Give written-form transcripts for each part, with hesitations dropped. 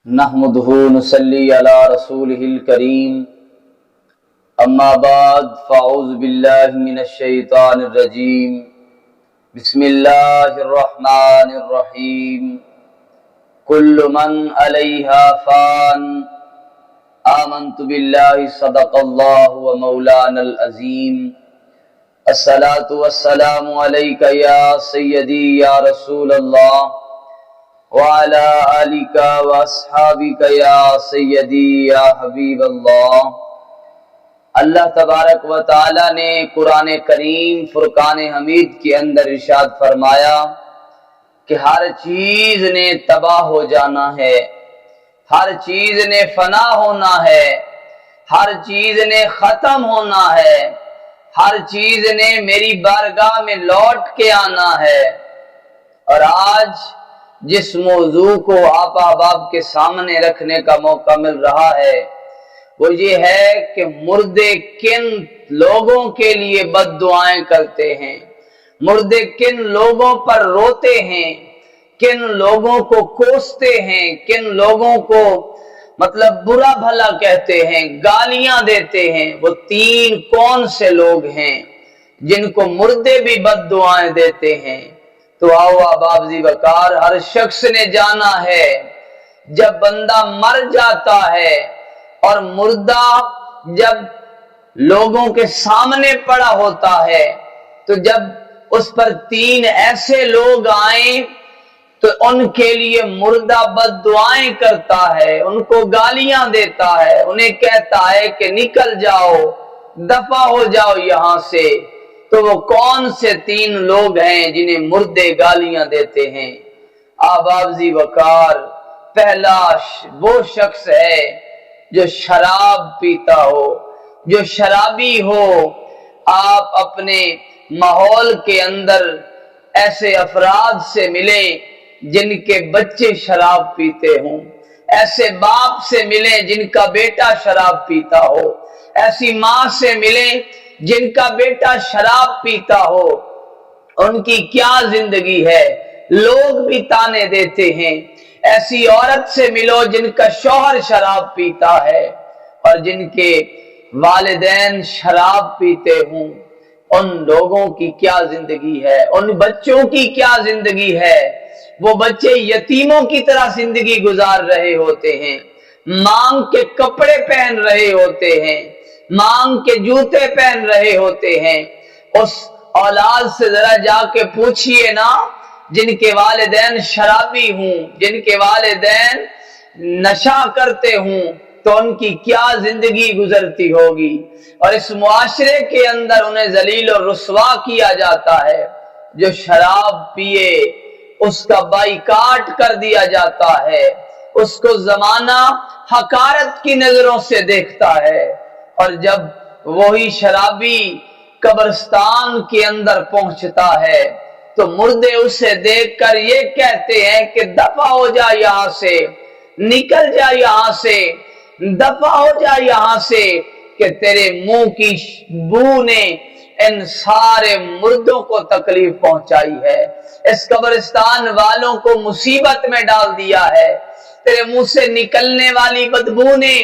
نحمده نصلي على رسوله الكريم اما بعد فاعوذ بالله من الشيطان الرجيم بسم الله الرحمن الرحيم كل من عليها فان آمنت بالله صدق الله ومولانا العظيم الصلاة والسلام عليك يا سيدي يا رسول الله وعلى آلك واصحابك یا سیدی یا حبیب اللہ۔ اللہ تبارک و تعالی نے قرآن کریم فرقان حمید کے اندر ارشاد فرمایا کہ ہر چیز نے تباہ ہو جانا ہے، ہر چیز نے فنا ہونا ہے، ہر چیز نے ختم ہونا ہے، ہر چیز نے میری بارگاہ میں لوٹ کے آنا ہے۔ اور آج جس موضوع کو آپ احباب کے سامنے رکھنے کا موقع مل رہا ہے وہ یہ ہے کہ مردے کن لوگوں کے لیے بد دعائیں کرتے ہیں، مردے کن لوگوں پر روتے ہیں، کن لوگوں کو کوستے ہیں، کن لوگوں کو برا بھلا کہتے ہیں، گالیاں دیتے ہیں۔ وہ تین کون سے لوگ ہیں جن کو مردے بھی بد دعائیں دیتے ہیں؟ تو آؤ احباب ذی وقار، ہر شخص نے جانا ہے جب بندہ مر جاتا ہے اور مردہ جب لوگوں کے سامنے پڑا ہوتا ہے تو جب اس پر تین ایسے لوگ آئیں تو ان کے لیے مردہ بد دعائیں کرتا ہے، ان کو گالیاں دیتا ہے، انہیں کہتا ہے کہ نکل جاؤ، دفع ہو جاؤ یہاں سے۔ تو وہ کون سے تین لوگ ہیں جنہیں مردے گالیاں دیتے ہیں؟ احباب ذی وقار، پہلا وہ شخص ہے جو شراب پیتا ہو، جو شرابی ہو۔ آپ اپنے ماحول کے اندر ایسے افراد سے ملیں جن کے بچے شراب پیتے ہوں، ایسے باپ سے ملیں جن کا بیٹا شراب پیتا ہو، ایسی ماں سے ملیں جن کا بیٹا شراب پیتا ہو۔ ان کی کیا زندگی ہے، لوگ بھی تانے دیتے ہیں۔ ایسی عورت سے ملو جن کا شوہر شراب پیتا ہے اور جن کے والدین شراب پیتے ہوں، ان لوگوں کی کیا زندگی ہے، ان بچوں کی کیا زندگی ہے۔ وہ بچے یتیموں کی طرح زندگی گزار رہے ہوتے ہیں، مانگ کے کپڑے پہن رہے ہوتے ہیں، مانگ کے جوتے پہن رہے ہوتے ہیں۔ اس اولاد سے ذرا جا کے پوچھئے نا جن کے والدین شرابی ہوں، جن کے والدین نشہ کرتے ہوں، تو ان کی کیا زندگی گزرتی ہوگی۔ اور اس معاشرے کے اندر انہیں ذلیل و رسوا کیا جاتا ہے۔ جو شراب پیے اس کا بائیکاٹ کر دیا جاتا ہے، اس کو زمانہ حقارت کی نظروں سے دیکھتا ہے۔ اور جب وہی شرابی قبرستان کے اندر پہنچتا ہے تو مردے اسے دیکھ کر یہ کہتے ہیں کہ دفع ہو جا یہاں سے، نکل جا یہاں سے، دفع ہو جا یہاں سے، کہ تیرے منہ کی بو نے ان سارے مردوں کو تکلیف پہنچائی ہے، اس قبرستان والوں کو مصیبت میں ڈال دیا ہے، تیرے منہ سے نکلنے والی بدبو نے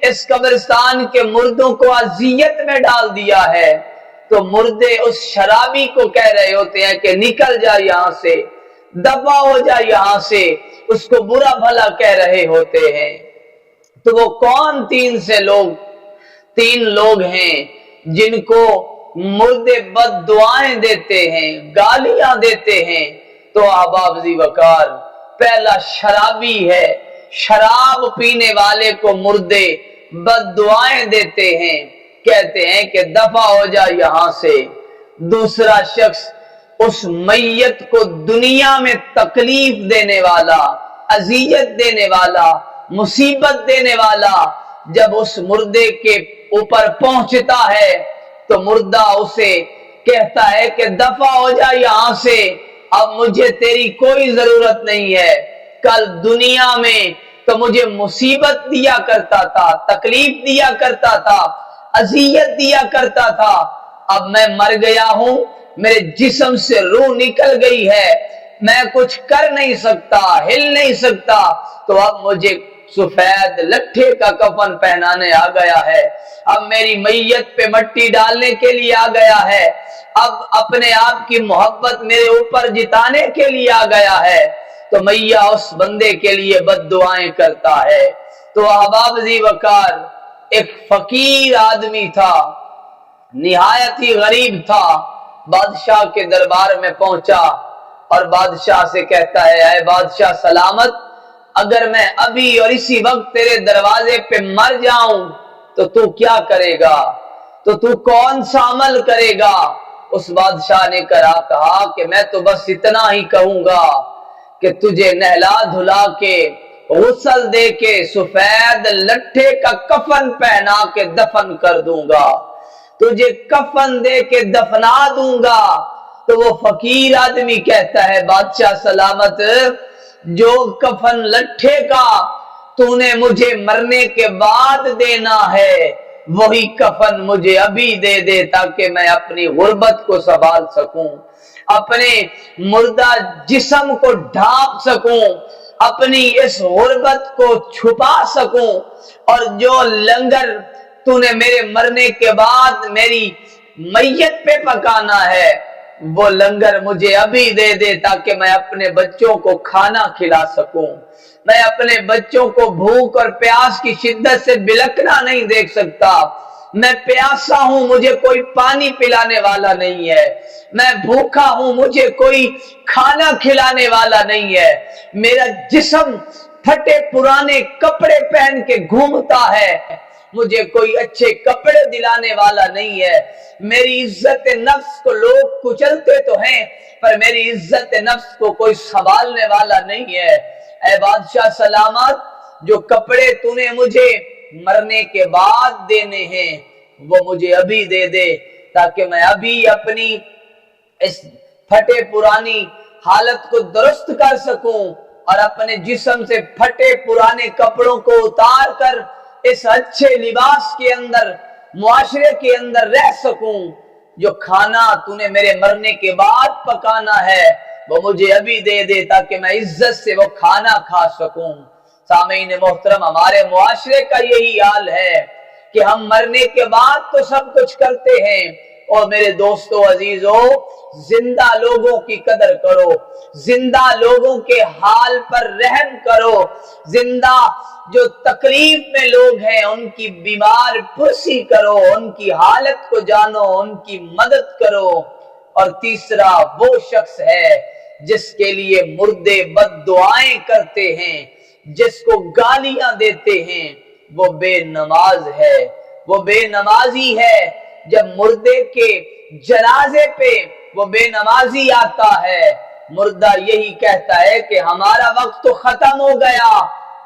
اس قبرستان کے مردوں کو اذیت میں ڈال دیا ہے۔ تو مردے اس شرابی کو کہہ رہے ہوتے ہیں کہ نکل جا یہاں سے، دفع ہو جا یہاں سے، اس کو برا بھلا کہہ رہے ہوتے ہیں۔ تو وہ کون تین لوگ ہیں جن کو مردے بد دعائیں دیتے ہیں، گالیاں دیتے ہیں؟ تو احباب ذی وقار، پہلا شرابی ہے، شراب پینے والے کو مردے بد دعائیں دیتے ہیں، کہتے ہیں کہ دفع ہو جا یہاں سے۔ دوسرا شخص اس میت کو دنیا میں تکلیف دینے والا، اذیت دینے والا، مصیبت دینے والا، جب اس مردے کے اوپر پہنچتا ہے تو مردہ اسے کہتا ہے کہ دفع ہو جا یہاں سے، اب مجھے تیری کوئی ضرورت نہیں ہے، کل دنیا میں تو مجھے مصیبت دیا کرتا تھا، تکلیف دیا کرتا تھا، اذیت دیا کرتا تھا، اب میں مر گیا ہوں، میرے جسم سے روح نکل گئی ہے، میں کچھ کر نہیں سکتا، ہل نہیں سکتا، تو اب مجھے سفید لٹھے کا کفن پہنانے آ گیا ہے، اب میری میت پہ مٹی ڈالنے کے لیے آ گیا ہے، اب اپنے آپ کی محبت میرے اوپر جتانے کے لیے آ گیا ہے، تو میاں اس بندے کے لیے بد دعائیں کرتا ہے۔ تو احباب ذی وقار ایک فقیر آدمی تھا، نہایت ہی غریب تھا، بادشاہ کے دربار میں پہنچا اور بادشاہ سے کہتا ہے، اے بادشاہ سلامت، اگر میں ابھی اور اسی وقت تیرے دروازے پہ مر جاؤں تو کیا کرے گا، تو کون سا عمل کرے گا؟ اس بادشاہ نے کہا کہ میں تو بس اتنا ہی کہوں گا کہ تجھے نہلا دھلا کے غسل دے کے سفید لٹھے کا کفن پہنا کے دفن کر دوں گا، تجھے کفن دے کے دفنا دوں گا۔ تو وہ فقیر آدمی کہتا ہے، بادشاہ سلامت، جو کفن لٹھے کا تو نے مجھے مرنے کے بعد دینا ہے، وہی کفن مجھے ابھی دے دے تاکہ میں اپنی غربت کو سنبھال سکوں، اپنے مردہ جسم کو ڈھانپ سکوں، اپنی اس غربت کو چھپا سکوں، اور جو لنگر تو نے میرے مرنے کے بعد میری میت پہ پکانا ہے وہ لنگر مجھے ابھی دے دے تاکہ میں اپنے بچوں کو کھانا کھلا سکوں۔ میں اپنے بچوں کو بھوک اور پیاس کی شدت سے بلکنا نہیں دیکھ سکتا، میں پیاسا ہوں، مجھے کوئی پانی پلانے والا نہیں ہے، میں بھوکا ہوں، مجھے کوئی کھانا کھلانے والا نہیں ہے، میرا جسم پھٹے پرانے کپڑے پہن کے گھومتا ہے، مجھے کوئی اچھے کپڑے دلانے والا نہیں ہے، میری عزت نفس کو لوگ کچلتے تو ہیں پر میری عزت نفس کو کوئی سنبھالنے والا نہیں ہے۔ اے بادشاہ سلامت، جو کپڑے تو نے مجھے مرنے کے بعد دینے ہیں وہ مجھے ابھی دے دے تاکہ میں ابھی اپنی اس پھٹے پرانی حالت کو درست کر سکوں اور اپنے جسم سے پھٹے پرانے کپڑوں کو اتار کر اس اچھے لباس کے اندر معاشرے کے اندر رہ سکوں۔ جو کھانا تو نے میرے مرنے کے بعد پکانا ہے وہ مجھے ابھی دے دے تاکہ میں عزت سے وہ کھانا کھا سکوں۔ سامعین محترم، ہمارے معاشرے کا یہی حال ہے کہ ہم مرنے کے بعد تو سب کچھ کرتے ہیں، اور میرے دوستو عزیزو، زندہ لوگوں کی قدر کرو، زندہ لوگوں کے حال پر رحم کرو، زندہ جو تکلیف میں لوگ ہیں ان کی بیمار پرسی کرو، ان کی حالت کو جانو، ان کی مدد کرو۔ اور تیسرا وہ شخص ہے جس کے لیے مردے بد دعائیں کرتے ہیں، جس کو گالیاں دیتے ہیں، وہ بے نماز ہے، وہ بے نمازی ہے۔ جب مردے کے جنازے پہ وہ بے نمازی آتا ہے، مردہ یہی کہتا ہے کہ ہمارا وقت تو ختم ہو گیا،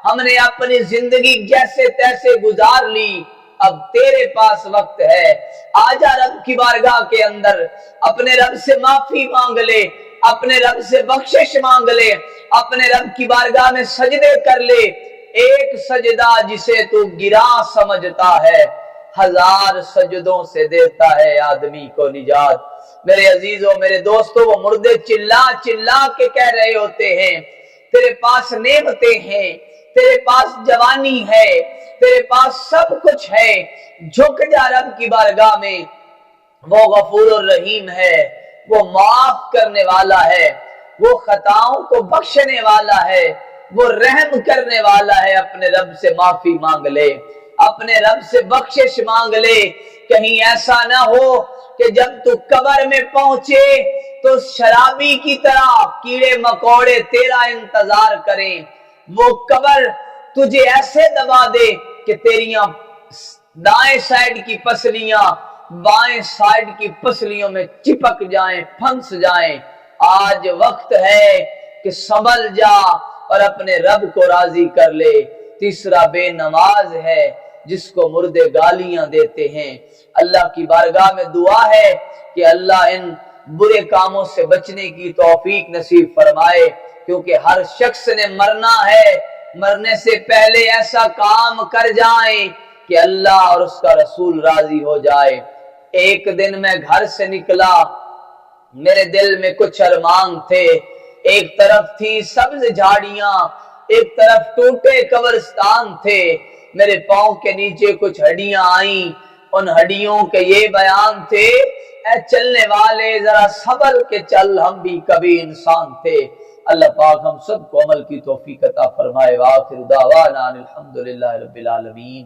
ہم نے اپنی زندگی جیسے تیسے گزار لی، اب تیرے پاس وقت ہے، آجا رب کی بارگاہ کے اندر، اپنے رب سے معافی مانگ لے، اپنے رب سے بخشش مانگ لے، اپنے رب کی بارگاہ میں سجدے کر لے۔ ایک سجدہ جسے تو گرا سمجھتا ہے، 1000 سجدوں سے دیتا ہے آدمی کو نجات۔ میرے عزیزوں، میرے دوستوں، وہ مردے چلا چلا کے کہہ رہے ہوتے ہیں، تیرے پاس نعمتیں ہیں، تیرے پاس جوانی ہے، تیرے پاس سب کچھ ہے، جھک جا رب کی بارگاہ میں، وہ غفور الرحیم ہے، وہ معاف کرنے والا ہے، وہ خطاؤں کو بخشنے والا ہے، وہ رحم کرنے والا ہے۔ اپنے رب سے معافی مانگ لے، اپنے رب سے بخشش مانگ لے، کہیں ایسا نہ ہو کہ جب تو قبر میں پہنچے تو شرابی کی طرح کیڑے مکوڑے تیرا انتظار کریں، وہ قبر تجھے ایسے دبا دے کہ تیریاں دائیں سائیڈ کی پسلیاں بائیں سائیڈ کی پسلیوں میں چپک جائیں، پھنس جائیں۔ آج وقت ہے کہ سنبھل جا اور اپنے رب کو راضی کر لے۔ تیسرا بے نماز ہے جس کو مردے گالیاں دیتے ہیں۔ اللہ کی بارگاہ میں دعا ہے کہ اللہ ان برے کاموں سے بچنے کی توفیق نصیب فرمائے، کیونکہ ہر شخص نے مرنا ہے، مرنے سے پہلے ایسا کام کر جائیں کہ اللہ اور اس کا رسول راضی ہو جائے۔ ایک دن میں گھر سے نکلا، میرے دل میں کچھ ارمان تھے، ایک طرف تھی سبز جھاڑیاں، ایک طرف ٹوٹے قبرستان تھے، میرے پاؤں کے نیچے کچھ ہڈیاں آئیں، ان ہڈیوں کے یہ بیان تھے، اے چلنے والے ذرا صبر کے چل، ہم بھی کبھی انسان تھے۔ اللہ پاک ہم سب کو عمل کی توفیق عطا فرمائے۔ وآخر دعوانا الحمدللہ رب العالمین۔